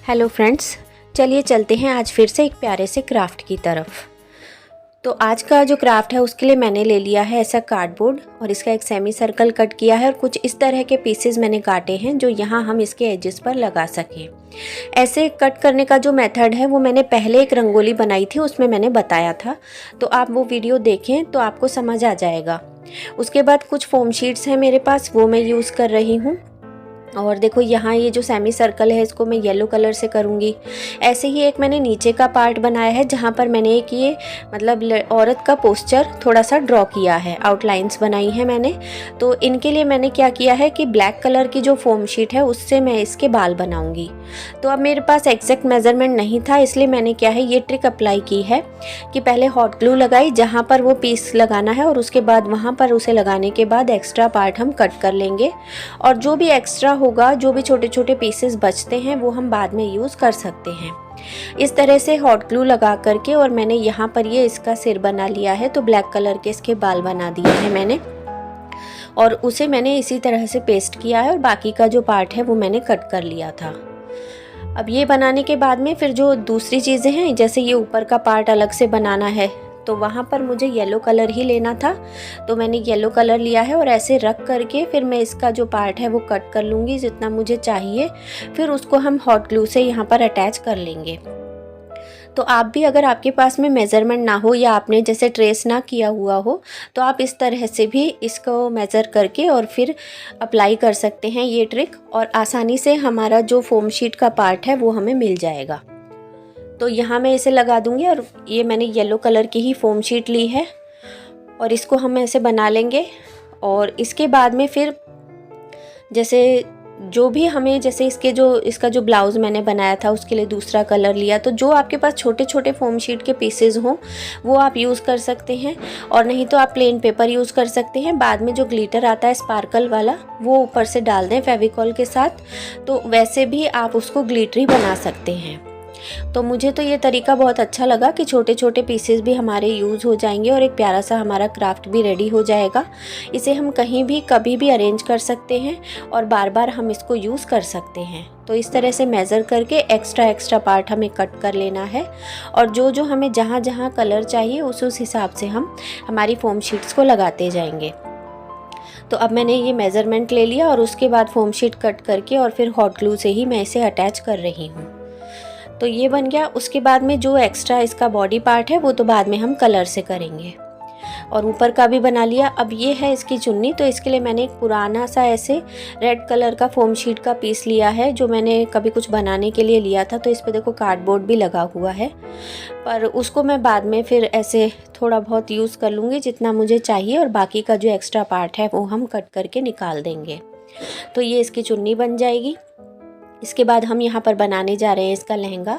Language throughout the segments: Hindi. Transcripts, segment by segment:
हेलो फ्रेंड्स, चलिए चलते हैं आज फिर से एक प्यारे से क्राफ्ट की तरफ। तो आज का जो क्राफ्ट है उसके लिए मैंने ले लिया है ऐसा कार्डबोर्ड और इसका एक सेमी सर्कल कट किया है और कुछ इस तरह के पीसेस मैंने काटे हैं जो यहाँ हम इसके एजेस पर लगा सकें। ऐसे कट करने का जो मेथड है वो मैंने पहले एक रंगोली बनाई थी, उसमें मैंने बताया था, तो आप वो वीडियो देखें तो आपको समझ आ जाएगा। उसके बाद कुछ फोम शीट्स हैं मेरे पास, वो मैं यूज़ कर रही हूँ। और देखो यहाँ ये जो सेमी सर्कल है इसको मैं येलो कलर से करूँगी। ऐसे ही एक मैंने नीचे का पार्ट बनाया है जहाँ पर मैंने एक ये मतलब औरत का पोस्चर थोड़ा सा ड्रॉ किया है, आउटलाइंस बनाई है मैंने। तो इनके लिए मैंने क्या किया है कि ब्लैक कलर की जो फोम शीट है उससे मैं इसके बाल बनाऊँगी। तो अब मेरे पास एग्जैक्ट मेज़रमेंट नहीं था, इसलिए मैंने क्या है ये ट्रिक अप्लाई की है कि पहले हॉट ग्लू लगाई जहाँ पर वो पीस लगाना है और उसके बाद वहाँ पर उसे लगाने के बाद एक्स्ट्रा पार्ट हम कट कर लेंगे और जो भी एक्स्ट्रा होगा, जो भी छोटे छोटे पीसेस बचते हैं वो हम बाद में यूज़ कर सकते हैं। इस तरह से हॉट ग्लू लगा करके और मैंने यहाँ पर ये इसका सिर बना लिया है, तो ब्लैक कलर के इसके बाल बना दिए हैं मैंने और उसे मैंने इसी तरह से पेस्ट किया है और बाकी का जो पार्ट है वो मैंने कट कर लिया था। अब ये बनाने के बाद में फिर जो दूसरी चीज़ें हैं, जैसे ये ऊपर का पार्ट अलग से बनाना है तो वहाँ पर मुझे येलो कलर ही लेना था, तो मैंने येलो कलर लिया है और ऐसे रख करके फिर मैं इसका जो पार्ट है वो कट कर लूँगी जितना मुझे चाहिए। फिर उसको हम हॉट ग्लू से यहाँ पर अटैच कर लेंगे। तो आप भी अगर आपके पास में मेज़रमेंट ना हो या आपने जैसे ट्रेस ना किया हुआ हो तो आप इस तरह से भी इसको मेज़र करके और फिर अप्लाई कर सकते हैं ये ट्रिक, और आसानी से हमारा जो फोम शीट का पार्ट है वो हमें मिल जाएगा। तो यहाँ मैं इसे लगा दूंगी और ये मैंने येलो कलर की ही फोम शीट ली है और इसको हम ऐसे बना लेंगे। और इसके बाद में फिर जैसे जो भी हमें, जैसे इसका जो ब्लाउज़ मैंने बनाया था उसके लिए दूसरा कलर लिया, तो जो आपके पास छोटे छोटे फोम शीट के पीसेज हों वो आप यूज़ कर सकते हैं और नहीं तो आप प्लेन पेपर यूज़ कर सकते हैं। बाद में जो ग्लिटर आता है स्पार्कल वाला वो ऊपर से डाल दें फेविकॉल के साथ, तो वैसे भी आप उसको ग्लिटरी बना सकते हैं। तो मुझे तो ये तरीका बहुत अच्छा लगा कि छोटे छोटे पीसेस भी हमारे यूज़ हो जाएंगे और एक प्यारा सा हमारा क्राफ्ट भी रेडी हो जाएगा। इसे हम कहीं भी कभी भी अरेंज कर सकते हैं और बार बार हम इसको यूज़ कर सकते हैं। तो इस तरह से मेज़र करके एक्स्ट्रा पार्ट हमें कट कर लेना है और जो हमें जहाँ जहाँ कलर चाहिए उस हिसाब से हम हमारी फोम शीट्स को लगाते जाएंगे। तो अब मैंने ये मेज़रमेंट ले लिया और उसके बाद फोम शीट कट करके और फिर हॉट ग्लू से ही मैं इसे अटैच कर रही हूँ। तो ये बन गया। उसके बाद में जो एक्स्ट्रा इसका बॉडी पार्ट है वो तो बाद में हम कलर से करेंगे। और ऊपर का भी बना लिया। अब ये है इसकी चुन्नी, तो इसके लिए मैंने एक पुराना सा ऐसे रेड कलर का फोम शीट का पीस लिया है जो मैंने कभी कुछ बनाने के लिए लिया था। तो इस पे देखो कार्डबोर्ड भी लगा हुआ है, पर उसको मैं बाद में फिर ऐसे थोड़ा बहुत यूज़ कर लूँगी जितना मुझे चाहिए और बाकी का जो एक्स्ट्रा पार्ट है वो हम कट करके निकाल देंगे। तो ये इसकी चुन्नी बन जाएगी। इसके बाद हम यहाँ पर बनाने जा रहे हैं इसका लहंगा।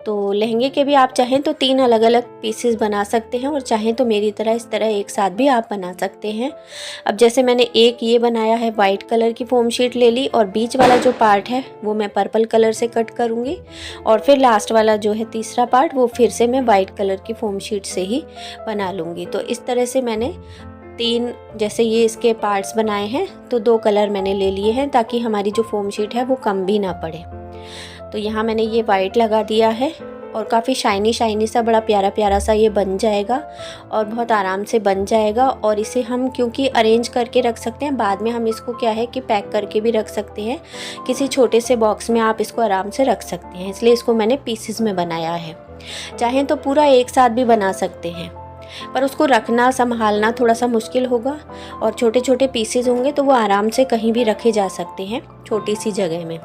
तो लहंगे के भी आप चाहें तो 3 अलग अलग पीसेस बना सकते हैं और चाहें तो मेरी तरह इस तरह एक साथ भी आप बना सकते हैं। अब जैसे मैंने एक ये बनाया है, वाइट कलर की फोम शीट ले ली और बीच वाला जो पार्ट है वो मैं पर्पल कलर से कट करूँगी और फिर लास्ट वाला जो है तीसरा पार्ट वो फिर से मैं वाइट कलर की फोम शीट से ही बना लूँगी। तो इस तरह से मैंने 3 जैसे ये इसके पार्ट्स बनाए हैं, तो 2 कलर मैंने ले लिए हैं ताकि हमारी जो फोम शीट है वो कम भी ना पड़े। तो यहाँ मैंने ये वाइट लगा दिया है और काफ़ी शाइनी सा बड़ा प्यारा सा ये बन जाएगा और बहुत आराम से बन जाएगा। और इसे हम क्योंकि अरेंज करके रख सकते हैं, बाद में हम इसको क्या है कि पैक करके भी रख सकते हैं, किसी छोटे से बॉक्स में आप इसको आराम से रख सकते हैं, इसलिए इसको मैंने पीसेस में बनाया है। चाहें तो पूरा एक साथ भी बना सकते हैं, पर उसको रखना संभालना थोड़ा सा मुश्किल होगा और छोटे छोटे पीसेस होंगे तो वो आराम से कहीं भी रखे जा सकते हैं छोटी सी जगह में।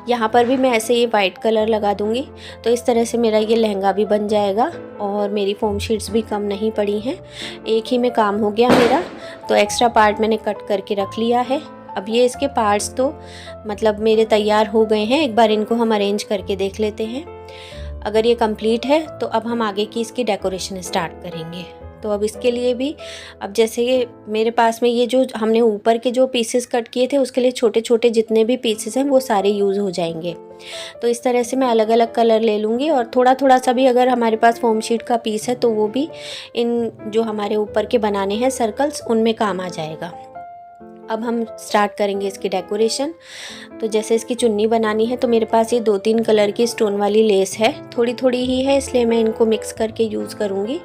यहाँ पर भी मैं ऐसे ही वाइट कलर लगा दूँगी। तो इस तरह से मेरा ये लहंगा भी बन जाएगा और मेरी फोम शीट्स भी कम नहीं पड़ी हैं, एक ही में काम हो गया मेरा। तो एक्स्ट्रा पार्ट मैंने कट करके रख लिया है। अब ये इसके पार्ट्स तो मतलब मेरे तैयार हो गए हैं, एक बार इनको हम अरेंज करके देख लेते हैं। अगर ये कंप्लीट है तो अब हम आगे की इसकी डेकोरेशन स्टार्ट करेंगे। तो अब इसके लिए भी, अब जैसे ये मेरे पास में ये जो हमने ऊपर के जो पीसेस कट किए थे उसके लिए छोटे छोटे जितने भी पीसेस हैं वो सारे यूज़ हो जाएंगे। तो इस तरह से मैं अलग अलग कलर ले लूँगी और थोड़ा थोड़ा सा भी अगर हमारे पास फोम शीट का पीस है तो वो भी इन जो हमारे ऊपर के बनाने हैं सर्कल्स उनमें काम आ जाएगा। अब हम स्टार्ट करेंगे इसकी डेकोरेशन। तो जैसे इसकी चुन्नी बनानी है तो मेरे पास ये 2-3 कलर की स्टोन वाली लेस है, थोड़ी थोड़ी ही है, इसलिए मैं इनको मिक्स करके यूज़ करूँगी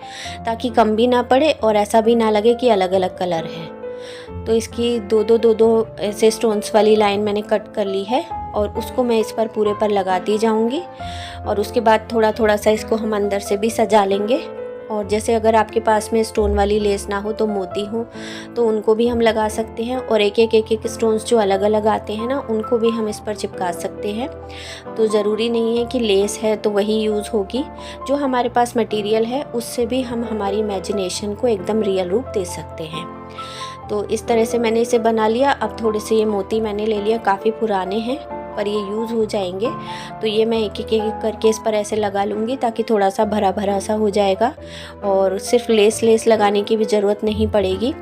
ताकि कम भी ना पड़े और ऐसा भी ना लगे कि अलग अलग कलर है। तो इसकी दो ऐसे स्टोन्स वाली लाइन मैंने कट कर ली है और उसको मैं इस पर पूरे पर लगाती जाऊँगी। और उसके बाद थोड़ा थोड़ा सा इसको हम अंदर से भी सजा लेंगे। और जैसे अगर आपके पास में स्टोन वाली लेस ना हो तो मोती हो तो उनको भी हम लगा सकते हैं, और एक एक स्टोन्स जो अलग अलग आते हैं ना उनको भी हम इस पर चिपका सकते हैं। तो ज़रूरी नहीं है कि लेस है तो वही यूज़ होगी, जो हमारे पास मटेरियल है उससे भी हम हमारी इमेजिनेशन को एकदम रियल रूप दे सकते हैं। तो इस तरह से मैंने इसे बना लिया। अब थोड़े से ये मोती मैंने ले लिया, काफ़ी पुराने हैं पर ये यूज़ हो जाएंगे, तो ये मैं एक एक करके इस पर ऐसे लगा लूँगी ताकि थोड़ा सा भरा भरा सा हो जाएगा और सिर्फ लेस लगाने की भी ज़रूरत नहीं पड़ेगी।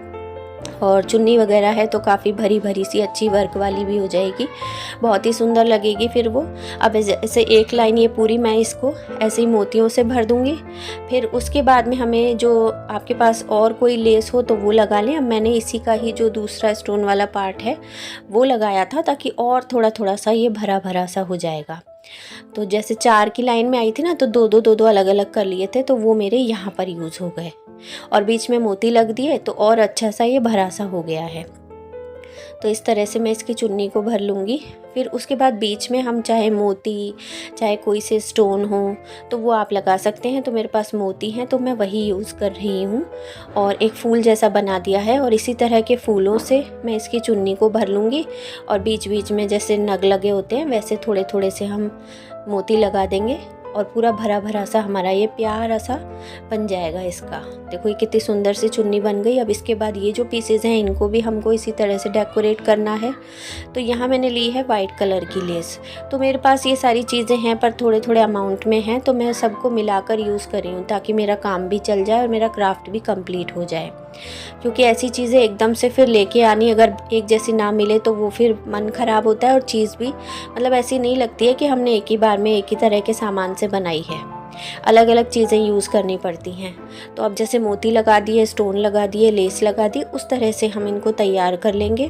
और चुन्नी वगैरह है तो काफ़ी भरी भरी सी अच्छी वर्क वाली भी हो जाएगी, बहुत ही सुंदर लगेगी फिर वो। अब ऐसे एक लाइन ये पूरी मैं इसको ऐसे ही मोतियों से भर दूँगी। फिर उसके बाद में हमें जो आपके पास और कोई लेस हो तो वो लगा लें। अब मैंने इसी का ही जो दूसरा स्टोन वाला पार्ट है वो लगाया था ताकि और थोड़ा थोड़ा सा ये भरा भरा सा हो जाएगा। तो जैसे 4 की लाइन में आई थी ना तो दो अलग अलग कर लिए थे, तो वो मेरे यहाँ पर यूज़ हो गए और बीच में मोती लग दिए तो और अच्छा सा ये भरा सा हो गया है। तो इस तरह से मैं इसकी चुन्नी को भर लूँगी। फिर उसके बाद बीच में हम चाहे मोती चाहे कोई से स्टोन हो तो वो आप लगा सकते हैं। तो मेरे पास मोती हैं तो मैं वही यूज़ कर रही हूँ और एक फूल जैसा बना दिया है, और इसी तरह के फूलों से मैं इसकी चुन्नी को भर लूँगी। और बीच बीच में जैसे नग लगे होते हैं वैसे थोड़े थोड़े से हम मोती लगा देंगे और पूरा भरा भरा सा हमारा ये प्यारा सा बन जाएगा इसका। देखो ये कितनी सुंदर सी चुन्नी बन गई। अब इसके बाद ये जो पीसेज हैं इनको भी हमको इसी तरह से डेकोरेट करना है। तो यहाँ मैंने ली है वाइट कलर की लेस। तो मेरे पास ये सारी चीज़ें हैं पर थोड़े थोड़े अमाउंट में हैं, तो मैं सबको मिलाकर यूज़ कर रही हूँ ताकि मेरा काम भी चल जाए और मेरा क्राफ्ट भी कंप्लीट हो जाए। क्योंकि ऐसी चीज़ें एकदम से फिर लेके आनी अगर एक जैसी ना मिले तो वो फिर मन ख़राब होता है और चीज़ भी मतलब ऐसी नहीं लगती है कि हमने एक ही बार में एक ही तरह के सामान से बनाई है, अलग अलग चीज़ें यूज़ करनी पड़ती हैं। तो अब जैसे मोती लगा दिए, स्टोन लगा दिए, लेस लगा दी, उस तरह से हम इनको तैयार कर लेंगे।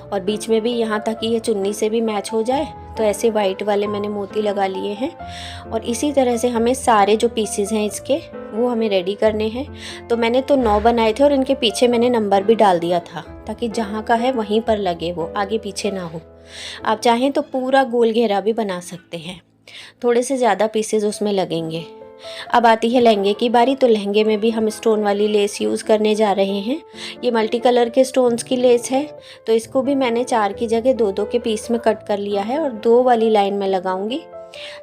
और बीच में भी यहाँ तक कि ये चुन्नी से भी मैच हो जाए तो ऐसे वाइट वाले मैंने मोती लगा लिए हैं। और इसी तरह से हमें सारे जो पीसेस हैं इसके वो हमें रेडी करने हैं। तो मैंने तो 9 बनाए थे और इनके पीछे मैंने नंबर भी डाल दिया था ताकि जहाँ का है वहीं पर लगे, वो आगे पीछे ना हो। आप चाहें तो पूरा गोल घेरा भी बना सकते हैं, थोड़े से ज़्यादा पीसेज उसमें लगेंगे। अब आती है लहंगे की बारी। तो लहंगे में भी हम स्टोन वाली लेस यूज़ करने जा रहे हैं। ये मल्टी कलर के स्टोन्स की लेस है, तो इसको भी मैंने 4 की जगह 2 के पीस में कट कर लिया है और 2 वाली लाइन में लगाऊंगी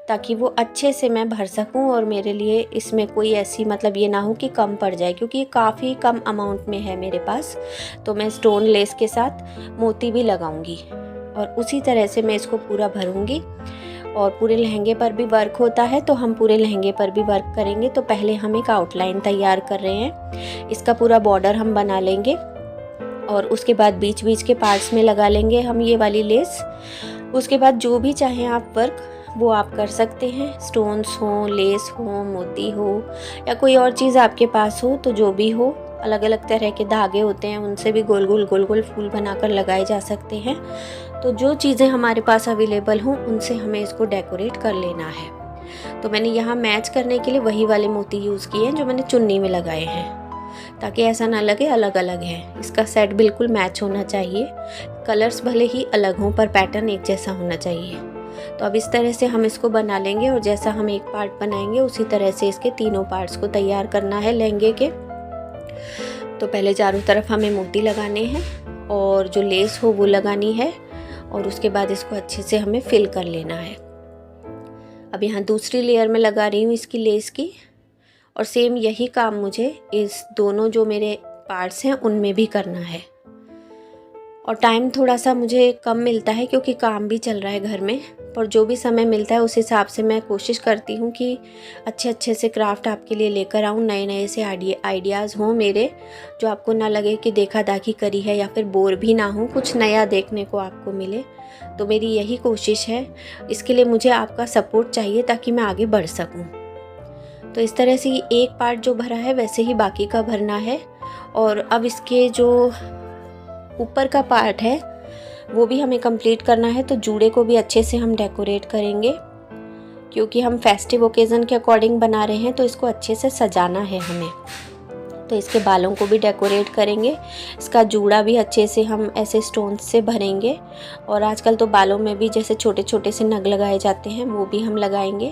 ताकि वो अच्छे से मैं भर सकूं और मेरे लिए इसमें कोई ऐसी मतलब ये ना हो कि कम पड़ जाए, क्योंकि ये काफ़ी कम अमाउंट में है मेरे पास। तो मैं स्टोन लेस के साथ मोती भी लगाऊंगी और उसी तरह से मैं इसको पूरा भरूंगी। और पूरे लहंगे पर भी वर्क होता है तो हम पूरे लहंगे पर भी वर्क करेंगे। तो पहले हम एक आउटलाइन तैयार कर रहे हैं, इसका पूरा बॉर्डर हम बना लेंगे और उसके बाद बीच बीच के पार्ट्स में लगा लेंगे हम ये वाली लेस। उसके बाद जो भी चाहें आप वर्क वो आप कर सकते हैं, स्टोन्स हो, लेस हो, मोती हो या कोई और चीज़ आपके पास हो, तो जो भी हो, अलग अलग तरह के धागे होते हैं उनसे भी गोल गोल फूल बनाकर लगाए जा सकते हैं। तो जो चीज़ें हमारे पास अवेलेबल हों उनसे हमें इसको डेकोरेट कर लेना है। तो मैंने यहाँ मैच करने के लिए वही वाले मोती यूज़ किए हैं जो मैंने चुन्नी में लगाए हैं, ताकि ऐसा ना लगे अलग अलग है। इसका सेट बिल्कुल मैच होना चाहिए, कलर्स भले ही अलग हों पर पैटर्न एक जैसा होना चाहिए। तो अब इस तरह से हम इसको बना लेंगे और जैसा हम एक पार्ट बनाएंगे उसी तरह से इसके तीनों पार्ट्स को तैयार करना है लहंगे के। तो पहले चारों तरफ हमें मोती लगाने हैं और जो लेस हो वो लगानी है और उसके बाद इसको अच्छे से हमें फिल कर लेना है। अब यहाँ दूसरी लेयर में लगा रही हूँ इसकी लेस की, और सेम यही काम मुझे इस दोनों जो मेरे पार्ट्स हैं उनमें भी करना है। और टाइम थोड़ा सा मुझे कम मिलता है क्योंकि काम भी चल रहा है घर में, पर जो भी समय मिलता है उस हिसाब से मैं कोशिश करती हूँ कि अच्छे से क्राफ्ट आपके लिए लेकर आऊँ, नए से आइडियाज़ हों मेरे, जो आपको ना लगे कि देखा दाखी करी है या फिर बोर भी ना हो, कुछ नया देखने को आपको मिले। तो मेरी यही कोशिश है, इसके लिए मुझे आपका सपोर्ट चाहिए ताकि मैं आगे बढ़ सकूँ। तो इस तरह से एक पार्ट जो भरा है वैसे ही बाकी का भरना है। और अब इसके जो ऊपर का पार्ट है वो भी हमें कंप्लीट करना है। तो जूड़े को भी अच्छे से हम डेकोरेट करेंगे, क्योंकि हम फेस्टिव ओकेज़न के अकॉर्डिंग बना रहे हैं तो इसको अच्छे से सजाना है हमें। तो इसके बालों को भी डेकोरेट करेंगे, इसका जूड़ा भी अच्छे से हम ऐसे स्टोन्स से भरेंगे। और आजकल तो बालों में भी जैसे छोटे छोटे से नग लगाए जाते हैं वो भी हम लगाएंगे,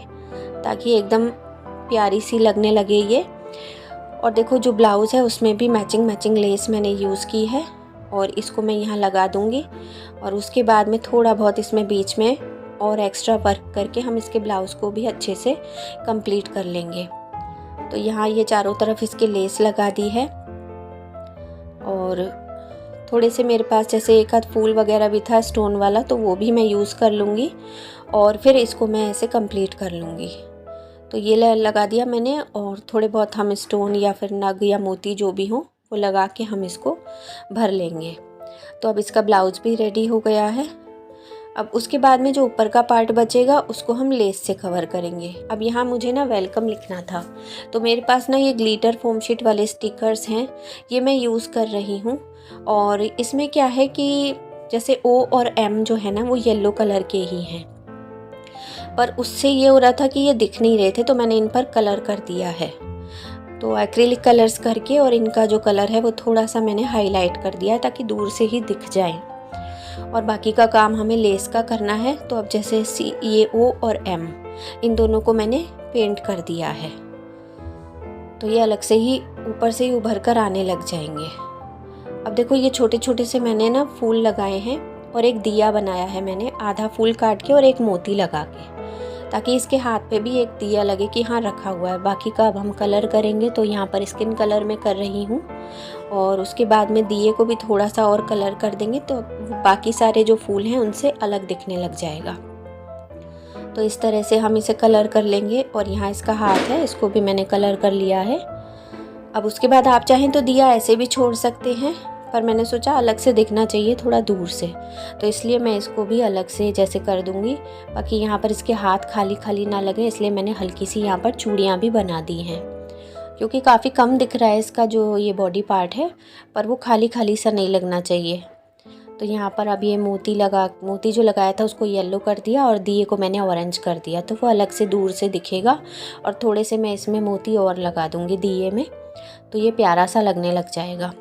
ताकि एकदम प्यारी सी लगने लगे ये। और देखो जो ब्लाउज़ है उसमें भी मैचिंग लेस मैंने यूज़ की है और इसको मैं यहाँ लगा दूँगी। और उसके बाद में थोड़ा बहुत इसमें बीच में और एक्स्ट्रा वर्क करके हम इसके ब्लाउज़ को भी अच्छे से कंप्लीट कर लेंगे। तो यहाँ ये चारों तरफ इसके लेस लगा दी है। और थोड़े से मेरे पास जैसे एक आध फूल वगैरह भी था स्टोन वाला, तो वो भी मैं यूज़ कर लूँगी और फिर इसको मैं ऐसे कंप्लीट कर लूँगी। तो ये लगा दिया मैंने, और थोड़े बहुत हम स्टोन या फिर नग या मोती जो भी हो वो लगा के हम इसको भर लेंगे। तो अब इसका ब्लाउज़ भी रेडी हो गया है। अब उसके बाद में जो ऊपर का पार्ट बचेगा उसको हम लेस से कवर करेंगे। अब यहाँ मुझे ना वेलकम लिखना था, तो मेरे पास ना ये ग्लिटर फोम शीट वाले स्टिकर्स हैं, ये मैं यूज़ कर रही हूँ। और इसमें क्या है कि जैसे O और M जो है ना वो येलो कलर के ही हैं, पर उससे ये हो रहा था कि ये दिख नहीं रहे थे, तो मैंने इन पर कलर कर दिया है। तो एक्रिलिक कलर्स करके और इनका जो कलर है वो थोड़ा सा मैंने हाईलाइट कर दिया ताकि दूर से ही दिख जाए। और बाकी का काम हमें लेस का करना है। तो अब जैसे ये O और M इन दोनों को मैंने पेंट कर दिया है, तो ये अलग से ही ऊपर से ही उभर कर आने लग जाएंगे। अब देखो ये छोटे छोटे से मैंने ना फूल लगाए हैं और एक दिया बनाया है मैंने, आधा फूल काट के और एक मोती लगा के, ताकि इसके हाथ पे भी एक दिया लगे कि हाँ रखा हुआ है। बाकी का अब हम कलर करेंगे, तो यहाँ पर स्किन कलर में कर रही हूँ और उसके बाद में दिए को भी थोड़ा सा और कलर कर देंगे, तो बाकी सारे जो फूल हैं उनसे अलग दिखने लग जाएगा। तो इस तरह से हम इसे कलर कर लेंगे। और यहाँ इसका हाथ है, इसको भी मैंने कलर कर लिया है। अब उसके बाद आप चाहें तो दिया ऐसे भी छोड़ सकते हैं, पर मैंने सोचा अलग से दिखना चाहिए थोड़ा दूर से, तो इसलिए मैं इसको भी अलग से जैसे कर दूंगी। बाकी यहाँ पर इसके हाथ खाली खाली ना लगे, इसलिए मैंने हल्की सी यहाँ पर चूड़ियाँ भी बना दी हैं, क्योंकि काफ़ी कम दिख रहा है इसका जो ये बॉडी पार्ट है, पर वो खाली खाली सा नहीं लगना चाहिए। तो यहाँ पर अब ये मोती जो लगाया था उसको येलो कर दिया और दिए को मैंने ऑरेंज कर दिया, तो वो अलग से दूर से दिखेगा। और थोड़े से मैं इसमें मोती और लगा दूँगी दिए में, तो ये प्यारा सा लगने लग जाएगा।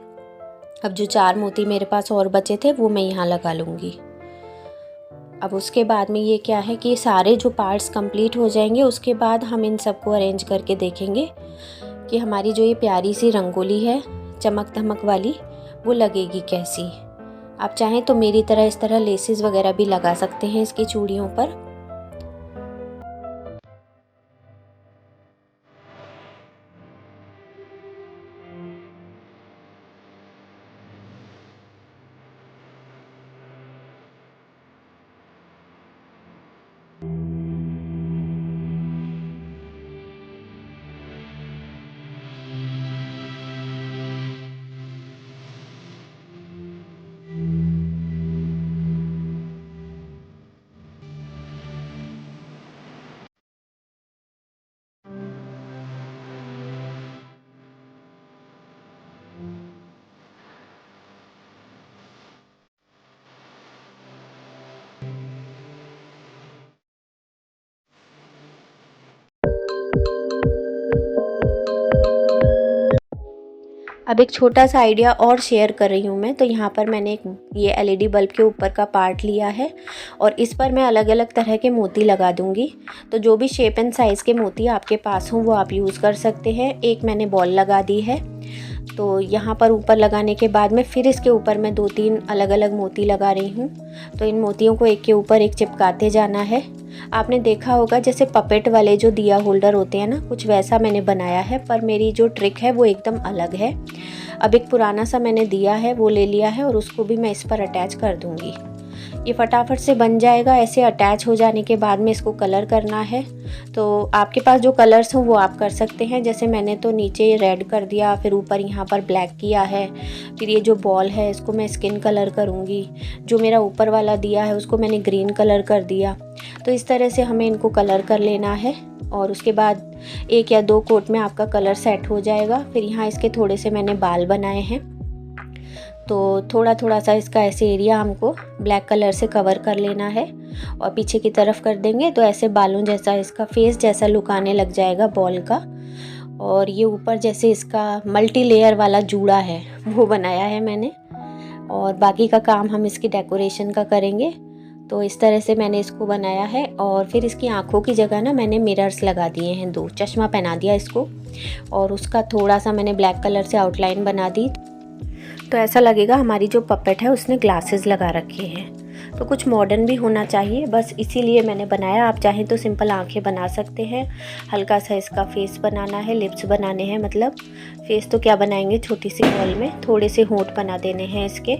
अब जो 4 मोती मेरे पास और बचे थे वो मैं यहाँ लगा लूँगी। अब उसके बाद में ये क्या है कि सारे जो पार्ट्स कंप्लीट हो जाएंगे, उसके बाद हम इन सबको अरेंज करके देखेंगे कि हमारी जो ये प्यारी सी रंगोली है चमक धमक वाली वो लगेगी कैसी। आप चाहें तो मेरी तरह इस तरह लेसेस वगैरह भी लगा सकते हैं इसकी चूड़ियों पर। अब एक छोटा सा आइडिया और शेयर कर रही हूँ मैं। तो यहाँ पर मैंने एक ये LED बल्ब के ऊपर का पार्ट लिया है और इस पर मैं अलग अलग तरह के मोती लगा दूँगी। तो जो भी शेप एंड साइज़ के मोती आपके पास हों वो आप यूज़ कर सकते हैं। एक मैंने बॉल लगा दी है, तो यहाँ पर ऊपर लगाने के बाद में फिर इसके ऊपर मैं 2-3 अलग अलग मोती लगा रही हूँ। तो इन मोतियों को एक के ऊपर एक चिपकाते जाना है। आपने देखा होगा जैसे पपेट वाले जो दिया होल्डर होते हैं ना, कुछ वैसा मैंने बनाया है, पर मेरी जो ट्रिक है वो एकदम अलग है। अब एक पुराना सा मैंने दिया है वो ले लिया है और उसको भी मैं इस पर अटैच कर दूँगी। ये फटाफट से बन जाएगा। ऐसे अटैच हो जाने के बाद में इसको कलर करना है। तो आपके पास जो कलर्स हों वो आप कर सकते हैं। जैसे मैंने तो नीचे रेड कर दिया, फिर ऊपर यहाँ पर ब्लैक किया है। फिर ये जो बॉल है इसको मैं स्किन कलर करूँगी। जो मेरा ऊपर वाला दिया है उसको मैंने ग्रीन कलर कर दिया। तो इस तरह से हमें इनको कलर कर लेना है और उसके बाद 1 या 2 कोट में आपका कलर सेट हो जाएगा। फिर यहाँ इसके थोड़े से मैंने बाल बनाए हैं। तो थोड़ा थोड़ा सा इसका ऐसे एरिया हमको ब्लैक कलर से कवर कर लेना है और पीछे की तरफ कर देंगे तो ऐसे बालों जैसा इसका फेस जैसा लुक आने लग जाएगा बॉल का। और ये ऊपर जैसे इसका मल्टी लेयर वाला जूड़ा है वो बनाया है मैंने, और बाकी का काम हम इसकी डेकोरेशन का करेंगे। तो इस तरह से मैंने इसको बनाया है। और फिर इसकी आँखों की जगह ना मैंने मिरर्स लगा दिए हैं 2, चश्मा पहना दिया इसको, और उसका थोड़ा सा मैंने ब्लैक कलर से आउटलाइन बना दी। तो ऐसा लगेगा हमारी जो पपेट है उसने ग्लासेस लगा रखे हैं। तो कुछ मॉडर्न भी होना चाहिए, बस इसीलिए मैंने बनाया। आप चाहें तो सिंपल आंखें बना सकते हैं, हल्का सा इसका फेस बनाना है, लिप्स बनाने हैं, मतलब फेस तो क्या बनाएंगे, छोटी सी बॉल में थोड़े से होंठ बना देने हैं इसके।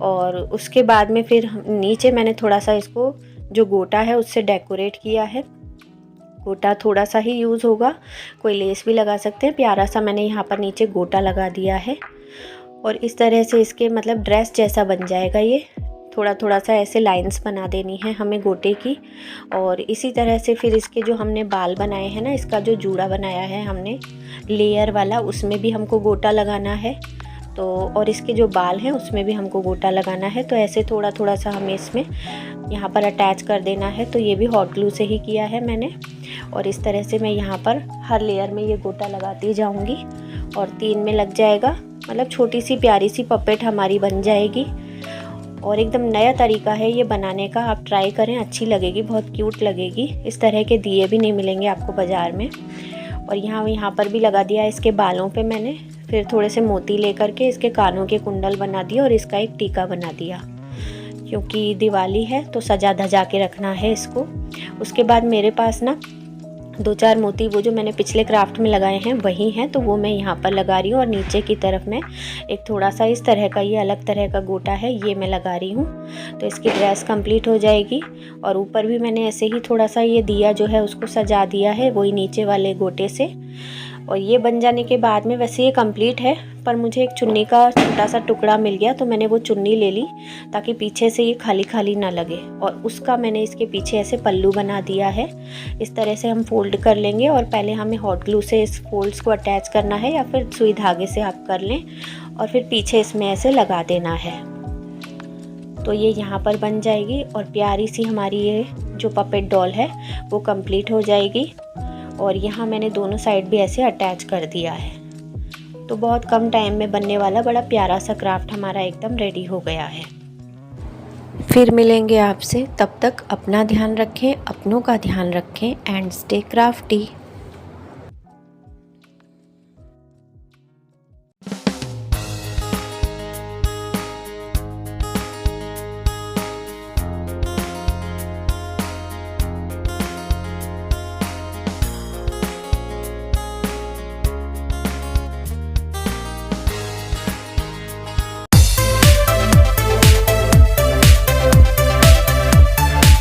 और उसके बाद में फिर नीचे मैंने थोड़ा सा इसको जो गोटा है उससे डेकोरेट किया है। गोटा थोड़ा सा ही यूज़ होगा, कोई लेस भी लगा सकते हैं। प्यारा सा मैंने यहाँ पर नीचे गोटा लगा दिया है और इस तरह से इसके मतलब ड्रेस जैसा बन जाएगा ये। थोड़ा थोड़ा सा ऐसे लाइंस बना देनी है हमें गोटे की। और इसी तरह से फिर इसके जो हमने बाल बनाए हैं ना, इसका जो जूड़ा बनाया है हमने लेयर वाला, उसमें भी हमको गोटा लगाना है। तो और इसके जो बाल हैं उसमें भी हमको गोटा लगाना है। तो ऐसे थोड़ा थोड़ा सा हमें इसमें यहाँ पर अटैच कर देना है। तो ये भी हॉट ग्लू से ही किया है मैंने। और इस तरह से मैं यहाँ पर हर लेयर में ये गोटा लगाती जाऊँगी और 3 में लग जाएगा, मतलब छोटी सी प्यारी सी पपेट हमारी बन जाएगी। और एकदम नया तरीका है ये बनाने का, आप ट्राई करें, अच्छी लगेगी, बहुत क्यूट लगेगी। इस तरह के दिए भी नहीं मिलेंगे आपको बाज़ार में। और यहाँ पर भी लगा दिया इसके बालों पे मैंने। फिर थोड़े से मोती लेकर के इसके कानों के कुंडल बना दिए और इसका एक टीका बना दिया, क्योंकि दिवाली है तो सजा धजा के रखना है इसको। उसके बाद मेरे पास ना 2-4 मोती वो जो मैंने पिछले क्राफ्ट में लगाए हैं वही हैं, तो वो मैं यहाँ पर लगा रही हूँ। और नीचे की तरफ में एक थोड़ा सा इस तरह का, ये अलग तरह का गोटा है, ये मैं लगा रही हूँ। तो इसकी ड्रेस कंप्लीट हो जाएगी। और ऊपर भी मैंने ऐसे ही थोड़ा सा ये दिया जो है उसको सजा दिया है वही नीचे वाले गोटे से। और ये बन जाने के बाद में वैसे ये कंप्लीट है, पर मुझे एक चुन्नी का छोटा सा टुकड़ा मिल गया तो मैंने वो चुन्नी ले ली ताकि पीछे से ये खाली खाली ना लगे। और उसका मैंने इसके पीछे ऐसे पल्लू बना दिया है। इस तरह से हम फोल्ड कर लेंगे और पहले हमें हॉट ग्लू से इस फोल्ड्स को अटैच करना है या फिर सुई धागे से आप कर लें और फिर पीछे इसमें ऐसे लगा देना है। तो ये यहाँ पर बन जाएगी और प्यारी सी हमारी ये जो पपेट डॉल है वो कंप्लीट हो जाएगी। और यहाँ मैंने दोनों साइड भी ऐसे अटैच कर दिया है। तो बहुत कम टाइम में बनने वाला बड़ा प्यारा सा क्राफ्ट हमारा एकदम रेडी हो गया है। फिर मिलेंगे आपसे, तब तक अपना ध्यान रखें, अपनों का ध्यान रखें एंड स्टे क्राफ्टी।